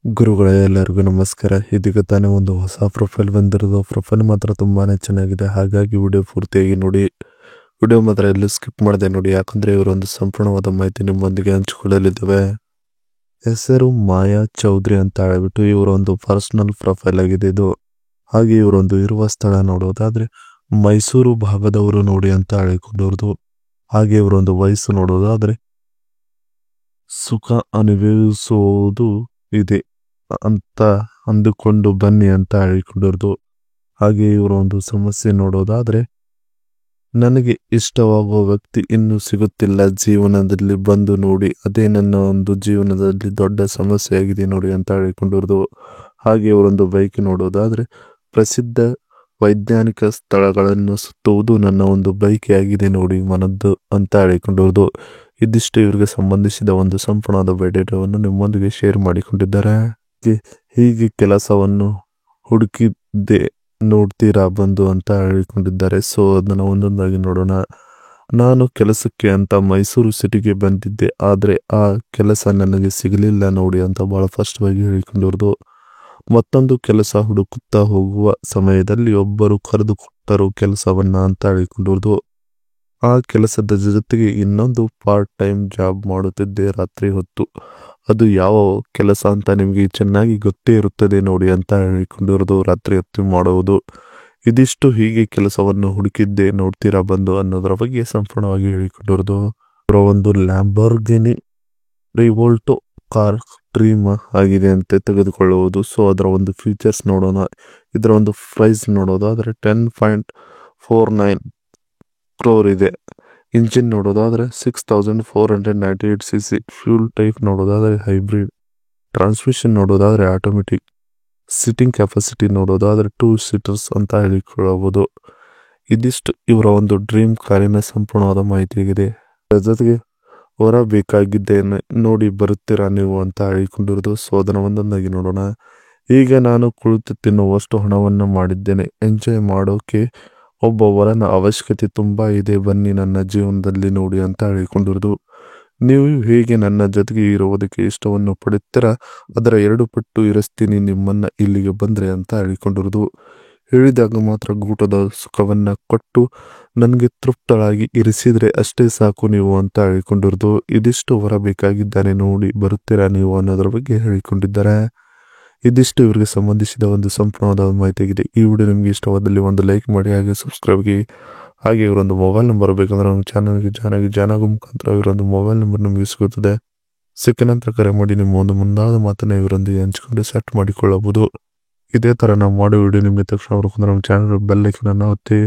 ಗುರುಗಳೇ ಎಲ್ಲರಿಗೂ ನಮಸ್ಕಾರ. ಇದೀಗ ತಾನೇ ಒಂದು ಹೊಸ ಪ್ರೊಫೈಲ್ ಬಂದಿರೋದು. ಪ್ರೊಫೈಲ್ ಮಾತ್ರ ತುಂಬಾನೇ ಚೆನ್ನಾಗಿದೆ, ಹಾಗಾಗಿ ವಿಡಿಯೋ ಪೂರ್ತಿಯಾಗಿ ನೋಡಿ. ವಿಡಿಯೋ ಮಾತ್ರ ಎಲ್ಲೂ ಸ್ಕಿಪ್ ಮಾಡದೆ ನೋಡಿ, ಯಾಕಂದ್ರೆ ಇವರೊಂದು ಸಂಪೂರ್ಣವಾದ ಮಾಹಿತಿ ನಿಮ್ಮೊಂದಿಗೆ ಹಂಚಿಕೊಳ್ಳಲಿದ್ದೇವೆ. ಹೆಸರು ಮಾಯಾ ಚೌಧರಿ ಅಂತ ಹೇಳ್ಬಿಟ್ಟು ಇವರೊಂದು ಪರ್ಸನಲ್ ಪ್ರೊಫೈಲ್ ಆಗಿದೆ ಇದು. ಹಾಗೆ ಇವರೊಂದು ಇರುವ ಸ್ಥಳ ನೋಡೋದಾದ್ರೆ ಮೈಸೂರು ಭಾಗದವರು ನೋಡಿ ಅಂತ ಹೇಳಿಕೊಂಡವ್ರದು. ಹಾಗೆ ಇವರೊಂದು ವಯಸ್ಸು ನೋಡೋದಾದ್ರೆ ಸುಖ ಅನುಭವಿಸುವುದು ಇದೆ ಅಂತ ಅಂದುಕೊಂಡು ಬನ್ನಿ ಅಂತ ಹೇಳಿಕೊಂಡಿರೋದು. ಹಾಗೆ ಇವರ ಒಂದು ಸಮಸ್ಯೆ ನೋಡೋದಾದ್ರೆ, ನನಗೆ ಇಷ್ಟವಾಗುವ ವ್ಯಕ್ತಿ ಇನ್ನೂ ಸಿಗುತ್ತಿಲ್ಲ ಜೀವನದಲ್ಲಿ, ಬಂದು ನೋಡಿ, ಅದೇ ನನ್ನ ಒಂದು ಜೀವನದಲ್ಲಿ ದೊಡ್ಡ ಸಮಸ್ಯೆ ಆಗಿದೆ ನೋಡಿ ಅಂತ ಹೇಳಿಕೊಂಡಿರೋದು. ಹಾಗೆ ಇವರೊಂದು ಬೈಕ್ ನೋಡೋದಾದ್ರೆ, ಪ್ರಸಿದ್ಧ ವೈಜ್ಞಾನಿಕ ಸ್ಥಳಗಳನ್ನು ಸುತ್ತುವುದು ನನ್ನ ಒಂದು ಬೈಕ್ ಆಗಿದೆ ನೋಡಿ ಮನದ್ದು ಅಂತ ಹೇಳಿಕೊಂಡಿರೋದು. ಇದಿಷ್ಟು ಇವರಿಗೆ ಸಂಬಂಧಿಸಿದ ಒಂದು ಸಂಪೂರ್ಣವಾದ ಬಯೋಡೇಟಾವನ್ನು ನಿಮ್ಮೊಂದಿಗೆ ಶೇರ್ ಮಾಡಿಕೊಂಡಿದ್ದಾರೆ. ಹೀಗೆ ಕೆಲಸವನ್ನು ಹುಡುಕಿದ್ದೆ ನೋಡ್ತೀರಾ ಬಂದು ಅಂತ ಹೇಳಿಕೊಂಡಿದ್ದಾರೆ. ಸೊ ಅದನ್ನು ಒಂದೊಂದಾಗಿ ನೋಡೋಣ. ನಾನು ಕೆಲಸಕ್ಕೆ ಅಂತ ಮೈಸೂರು ಸಿಟಿಗೆ ಬಂದಿದ್ದೆ, ಆದರೆ ಆ ಕೆಲಸ ನನಗೆ ಸಿಗಲಿಲ್ಲ ನೋಡಿ ಅಂತ ಬಹಳ ಸ್ಪಷ್ಟವಾಗಿ ಹೇಳಿಕೊಂಡಿರೋದು. ಮತ್ತೊಂದು ಕೆಲಸ ಹುಡುಕುತ್ತಾ ಹೋಗುವ ಸಮಯದಲ್ಲಿ ಒಬ್ಬರು ಕರೆದುಕೊಟ್ಟರು ಕೆಲಸವನ್ನ ಅಂತ ಹೇಳಿಕೊಂಡಿರೋದು. ಆ ಕೆಲಸದ ಜೊತೆಗೆ ಇನ್ನೊಂದು ಪಾರ್ಟ್ ಟೈಮ್ ಜಾಬ್ ಮಾಡುತ್ತಿದ್ದೆ ರಾತ್ರಿ ಹೊತ್ತು. ಅದು ಯಾವ ಕೆಲಸ ಅಂತ ನಿಮಗೆ ಚೆನ್ನಾಗಿ ಗೊತ್ತೇ ಇರುತ್ತದೆ ನೋಡಿ ಅಂತ ಹೇಳಿಕೊಂಡಿರೋದು, ರಾತ್ರಿ ಹೊತ್ತು ಮಾಡುವುದು. ಇದಿಷ್ಟು ಹೀಗೆ ಕೆಲಸವನ್ನು ಹುಡುಕಿದ್ದೆ ನೋಡ್ತೀರಾ ಬಂದು ಅನ್ನೋದರ ಬಗ್ಗೆ ಸಂಪೂರ್ಣವಾಗಿ ಹೇಳಿಕೊಂಡಿರೋದು. ಅವರ ಒಂದು ಲ್ಯಾಂಬೋರ್ಗಿನಿ ರಿವೋಲ್ಟೋ ಕಾರ್ ಡ್ರೀಮ್ ಆಗಿದೆ ಅಂತ ತೆಗೆದುಕೊಳ್ಳುವುದು. ಸೊ ಅದರ ಒಂದು ಫೀಚರ್ಸ್ ನೋಡೋಣ. ಇದರ ಒಂದು ಪ್ರೈಸ್ ನೋಡೋದಾದ್ರೆ 10.49 crore ಇದೆ. ಇಂಜಿನ್ ನೋಡೋದಾದ್ರೆ 6498 cc. ಫ್ಯೂಲ್ ಟೈಪ್ ನೋಡೋದಾದ್ರೆ ಹೈಬ್ರಿಡ್. ಟ್ರಾನ್ಸ್ಮಿಷನ್ ನೋಡೋದಾದ್ರೆ ಆಟೋಮೆಟಿಕ್. ಸಿಟ್ಟಿಂಗ್ ಕೆಪಾಸಿಟಿ ನೋಡೋದಾದ್ರೆ 2 seaters ಅಂತ ಹೇಳಿಕೊಳ್ಳಬಹುದು. ಇದಿಷ್ಟು ಇವರ ಒಂದು ಡ್ರೀಮ್ ಕಾರಿನ ಸಂಪೂರ್ಣವಾದ ಮಾಹಿತಿ ಆಗಿದೆ. ಜೊತೆಗೆ ಹೊರ ಬೇಕಾಗಿದ್ದೇನೆ ನೋಡಿ ಬರುತ್ತೀರಾ ನೀವು ಅಂತ ಹೇಳಿಕೊಂಡಿರೋದು. ಸೊ ಅದನ್ನು ಒಂದೊಂದಾಗಿ ನೋಡೋಣ. ಈಗ ನಾನು ಕುಳಿತು ತಿನ್ನುವಷ್ಟು ಹಣವನ್ನು ಮಾಡಿದ್ದೇನೆ, ಎಂಜಾಯ್ ಮಾಡೋಕೆ ಒಬ್ಬ ವರನ ಅವಶ್ಯಕತೆ ತುಂಬಾ ಇದೆ, ಬನ್ನಿ ನನ್ನ ಜೀವನದಲ್ಲಿ ನೋಡಿ ಅಂತ ಹೇಳಿಕೊಂಡಿರೋದು. ನೀವು ಹೇಗೆ ನನ್ನ ಜೊತೆಗೆ ಇರುವುದಕ್ಕೆ ಇಷ್ಟವನ್ನು ಪಡುತ್ತೀರಾ, ಅದರ 2 ಪಟ್ಟು ಇರಿಸ್ತೀನಿ ನಿಮ್ಮನ್ನ ಇಲ್ಲಿಗೆ ಬಂದ್ರೆ ಅಂತ ಹೇಳಿಕೊಂಡಿರೋದು. ಹೇಳಿದಾಗ ಮಾತ್ರ ಗೂಟದ ಸುಖವನ್ನ ಕೊಟ್ಟು ನನಗೆ ತೃಪ್ತಳಾಗಿ ಇರಿಸಿದ್ರೆ ಅಷ್ಟೇ ಸಾಕು ನೀವು ಅಂತ ಹೇಳಿಕೊಂಡಿರೋದು. ಇದಿಷ್ಟು ಹೊರಬೇಕಾಗಿದ್ದಾನೆ ನೋಡಿ ಬರುತ್ತೀರಾ ನೀವು ಅನ್ನೋದ್ರ ಬಗ್ಗೆ ಹೇಳಿಕೊಂಡಿದ್ದಾರೆ. ಇದಿಷ್ಟು ಇವರಿಗೆ ಸಂಬಂಧಿಸಿದ ಒಂದು ಸಂಪೂರ್ಣವಾದ ಮಾಹಿತಿ ಆಗಿದೆ. ಈ ವಿಡಿಯೋ ನಿಮಗೆ ಇಷ್ಟವಾದಲ್ಲಿ ಒಂದು ಲೈಕ್ ಮಾಡಿ, ಹಾಗೆ ಸಬ್ಸ್ಕ್ರೈಬ್ ಆಗಿ. ಹಾಗೆ ಇವರೊಂದು ಮೊಬೈಲ್ ನಂಬರ್ ಬೇಕಂದ್ರೆ ನಮ್ಮ ಚಾನಲ್ಗೆ ಜಾನ್ ಆಗೋ ಮುಖಾಂತರ ಇವರೊಂದು ಮೊಬೈಲ್ ನಂಬರ್ ನಿಮಗೆ ಸಿಗುತ್ತದೆ. ಸಿಕ್ಕ ನಂತರ ಕರೆ ಮಾಡಿ ನಿಮ್ಮ ಒಂದು ಮುಂದಾದ ಮಾತನ್ನ ಇವರೊಂದಿಗೆ ಹಂಚಿಕೊಂಡು ಸೆಟ್ ಮಾಡಿಕೊಳ್ಳಬಹುದು. ಇದೇ ತರ ನಾವು ಮಾಡೋ ವಿಡಿಯೋ ನಿಮಗೆ ತಕ್ಷಣ ಬರ್ಬೇಕಂದ್ರೆ ನಮ್ಮ ಚಾನಲ್ ಬೆಲ್ ಐಕನ್ ಅನ್ನು ಒತ್ತಿ.